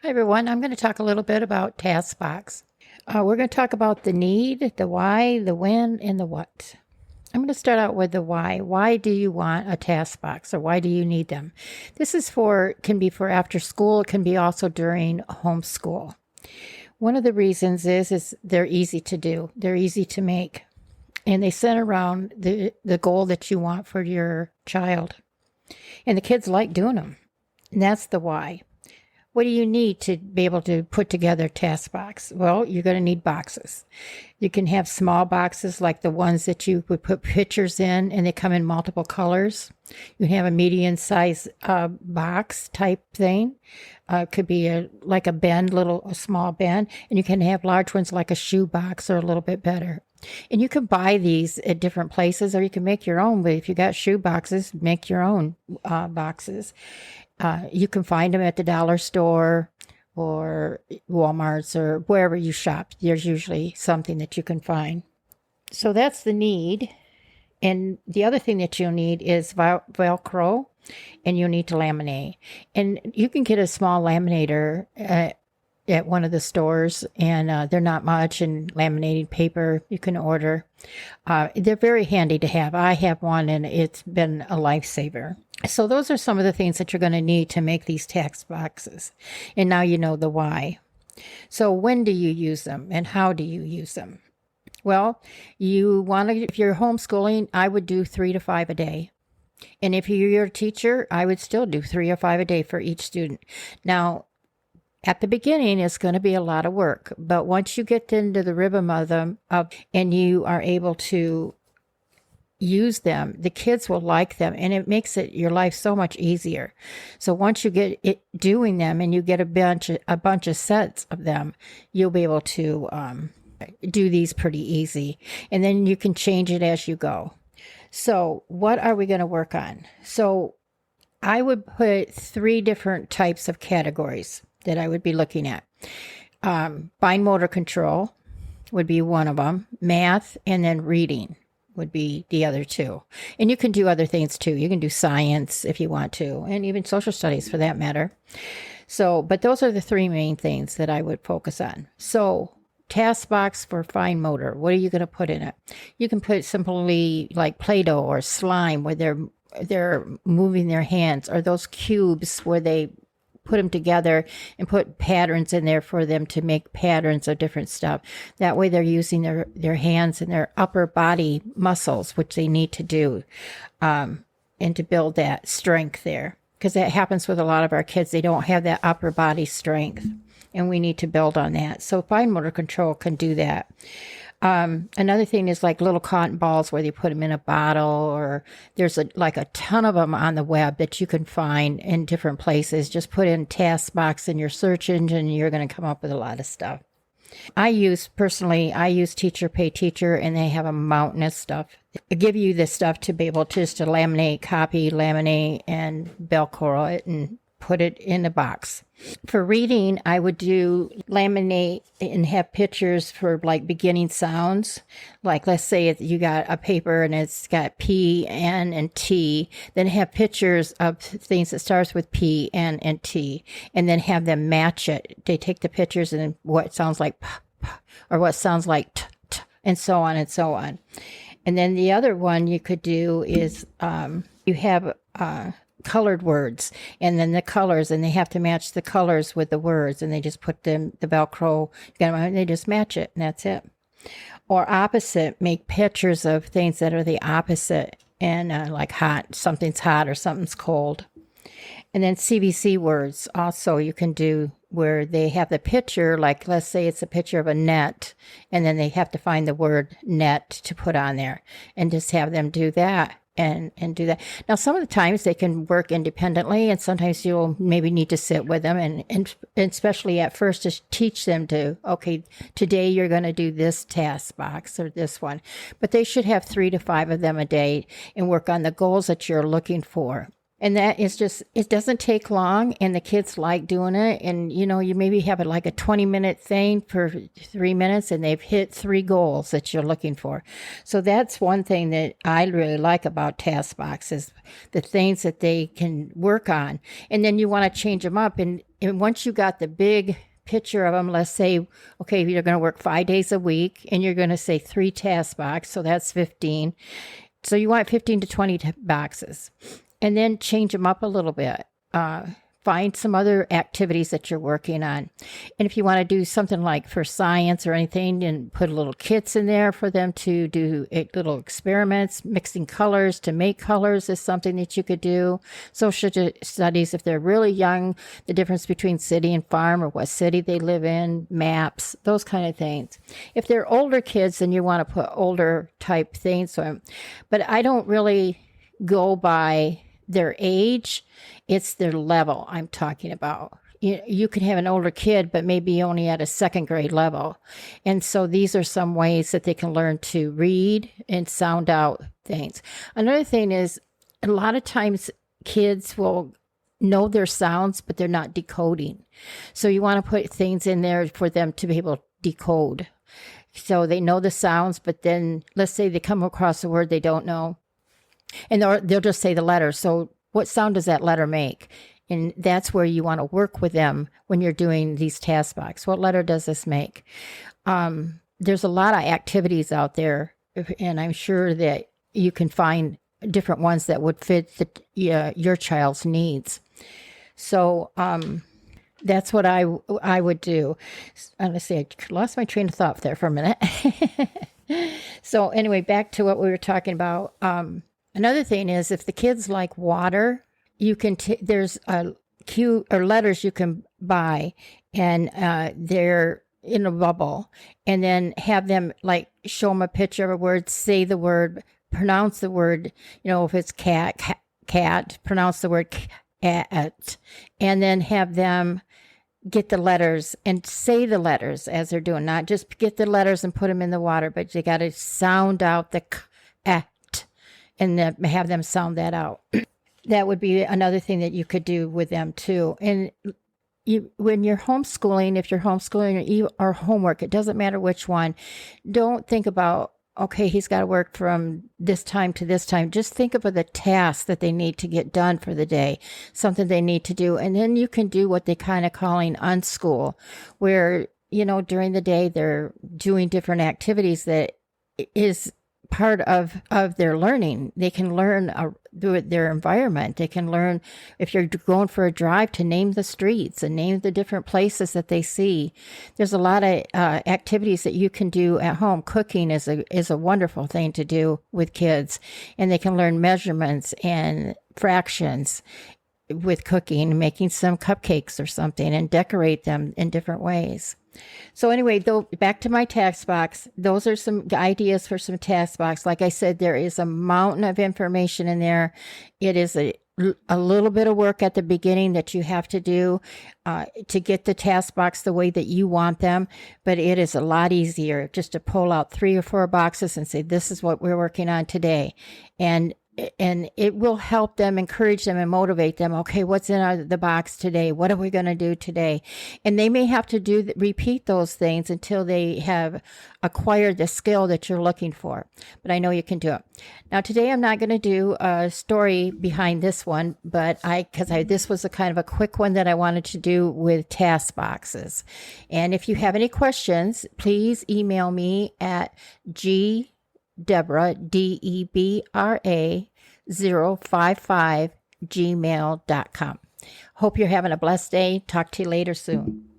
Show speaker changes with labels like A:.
A: Hi everyone, I'm going to talk a little bit about task box. We're going to talk about the need, the why, the when, and the what. I'm going to start out with the why. Why do you want a task box or why do you need them? This is can be for after school. It can be also during homeschool. One of the reasons is they're easy to do. They're easy to make. And they center around the goal that you want for your child. And the kids like doing them. And that's the why. What do you need to be able to put together a task box? Well, you're going to need boxes. You can have small boxes like the ones that you would put pictures in, and they come in multiple colors. You can have a medium-sized box type thing. It could be like a bin, a small bin, and you can have large ones like a shoe box or a little bit better. And you can buy these at different places, or you can make your own. But if you got shoe boxes, make your own boxes. You can find them at the dollar store or Walmart's or wherever you shop. There's usually something that you can find. So that's the need. And the other thing that you'll need is Velcro, and you'll need to laminate. And you can get a small laminator at one of the stores, and they're not much, and laminating paper you can order. They're very handy to have. I have one, and it's been a lifesaver. So those are some of the things that you're going to need to make these task boxes. And now you know the why. So when do you use them and how do you use them? Well, if you're homeschooling, I would do 3 to 5 a day. And if you're a teacher, I would still do 3 or 5 a day for each student. Now, at the beginning, it's going to be a lot of work, but once you get into the rhythm of them, and you are able to use them, the kids will like them, and it makes your life so much easier. So once you get it doing them, and you get a bunch of sets of them, you'll be able to do these pretty easy, and then you can change it as you go. So what are we going to work on? So I would put 3 different types of categories that I would be looking at. Fine motor control would be one of them, math, and then reading would be the other 2. And you can do other things too. You can do science if you want to, and even social studies for that matter. So, but those are the 3 main things that I would focus on. So, task box for fine motor. What are you going to put in it? You can put simply like Play-Doh or slime where they're moving their hands, or those cubes where they put them together and put patterns in there for them to make patterns of different stuff. That way they're using their hands and their upper body muscles, which they need to do, and to build that strength there. Because that happens with a lot of our kids. They don't have that upper body strength, and we need to build on that. So fine motor control can do that. Another thing is like little cotton balls where you put them in a bottle, or there's a ton of them on the web that you can find in different places. Just put in task box in your search engine, and you're going to come up with a lot of stuff. I use Teacher Pay Teacher, and they have a mountain of stuff. They give you the stuff to be able to laminate, copy, laminate, and Velcro it and put it in a box. For reading, I would do laminate and have pictures for like beginning sounds. Like let's say you got a paper and it's got P, N, and T. Then have pictures of things that starts with P, N, and T, and then have them match it. They take the pictures and what sounds like P, P, or what sounds like T, T, and so on and so on. And then the other one you could do is you have colored words, and then the colors, and they have to match the colors with the words, and they just put the Velcro, and they just match it, and that's it. Or opposite, make pictures of things that are the opposite, and like hot, something's hot or something's cold. And then CVC words also you can do where they have the picture, like let's say it's a picture of a net, and then they have to find the word net to put on there, and just have them do that. And do that. Now, some of the times they can work independently, and sometimes you'll maybe need to sit with them, and especially at first to teach them to, okay, today you're going to do this task box or this one. But they should have 3 to 5 of them a day and work on the goals that you're looking for. And that is just, it doesn't take long, and the kids like doing it. And, you maybe have it like a 20-minute thing for 3 minutes, and they've hit 3 goals that you're looking for. So that's one thing that I really like about TaskBox is the things that they can work on. And then you want to change them up. And once you got the big picture of them, let's say, okay, you're going to work 5 days a week, and you're going to say 3 TaskBox. So that's 15. So you want 15 to 20 boxes. And then change them up a little bit. Find some other activities that you're working on. And if you want to do something like for science or anything, then put little kits in there for them to do little experiments. Mixing colors to make colors is something that you could do. Social studies, if they're really young, the difference between city and farm or what city they live in, maps, those kind of things. If they're older kids, then you want to put older type things. But I don't really go by their age, it's their level I'm talking about. You can have an older kid, but maybe only at a 2nd grade level. And so these are some ways that they can learn to read and sound out things. Another thing is a lot of times kids will know their sounds, but they're not decoding. So you want to put things in there for them to be able to decode. So they know the sounds, but then let's say they come across a word they don't know. And they'll just say the letter. So what sound does that letter make? And that's where you want to work with them when you're doing these TaskBox. What letter does this make? There's a lot of activities out there, and I'm sure that you can find different ones that would fit your child's needs. So that's what I would do. Let's see, I lost my train of thought there for a minute. So anyway, back to what we were talking about. Another thing is if the kids like water, you can there's a cue or letters you can buy, and they're in a bubble, and then have them like show them a picture of a word, say the word, pronounce the word. If it's cat, pronounce the word cat, and then have them get the letters and say the letters as they're doing. Not just get the letters and put them in the water, but you got to sound out the at. And then have them sound that out. That would be another thing that you could do with them too. And when you're homeschooling, if you're homeschooling or homework, it doesn't matter which one. Don't think about, okay, he's got to work from this time to this time. Just think of the tasks that they need to get done for the day, something they need to do. And then you can do what they kind of calling unschool, where, during the day they're doing different activities that is part of their learning. They can learn their environment. They can learn, if you're going for a drive, to name the streets and name the different places that they see. There's a lot of activities that you can do at home. Cooking is a wonderful thing to do with kids, and they can learn measurements and fractions with cooking, making some cupcakes or something, and decorate them in different ways. So anyway, back to my TaskBox, those are some ideas for some TaskBox. Like I said, there is a mountain of information in there. It is a little bit of work at the beginning that you have to do to get the TaskBox the way that you want them. But it is a lot easier just to pull out 3 or 4 boxes and say, this is what we're working on today. And it will help them, encourage them, and motivate them. Okay, what's in the box today? What are we going to do today? And they may have to repeat those things until they have acquired the skill that you're looking for. But I know you can do it. Now, today I'm not going to do a story behind this one, but this was a kind of a quick one that I wanted to do with TaskBoxes. And if you have any questions, please email me at Deborah, Debra 055 gmail.com. Hope you're having a blessed day. Talk to you later soon.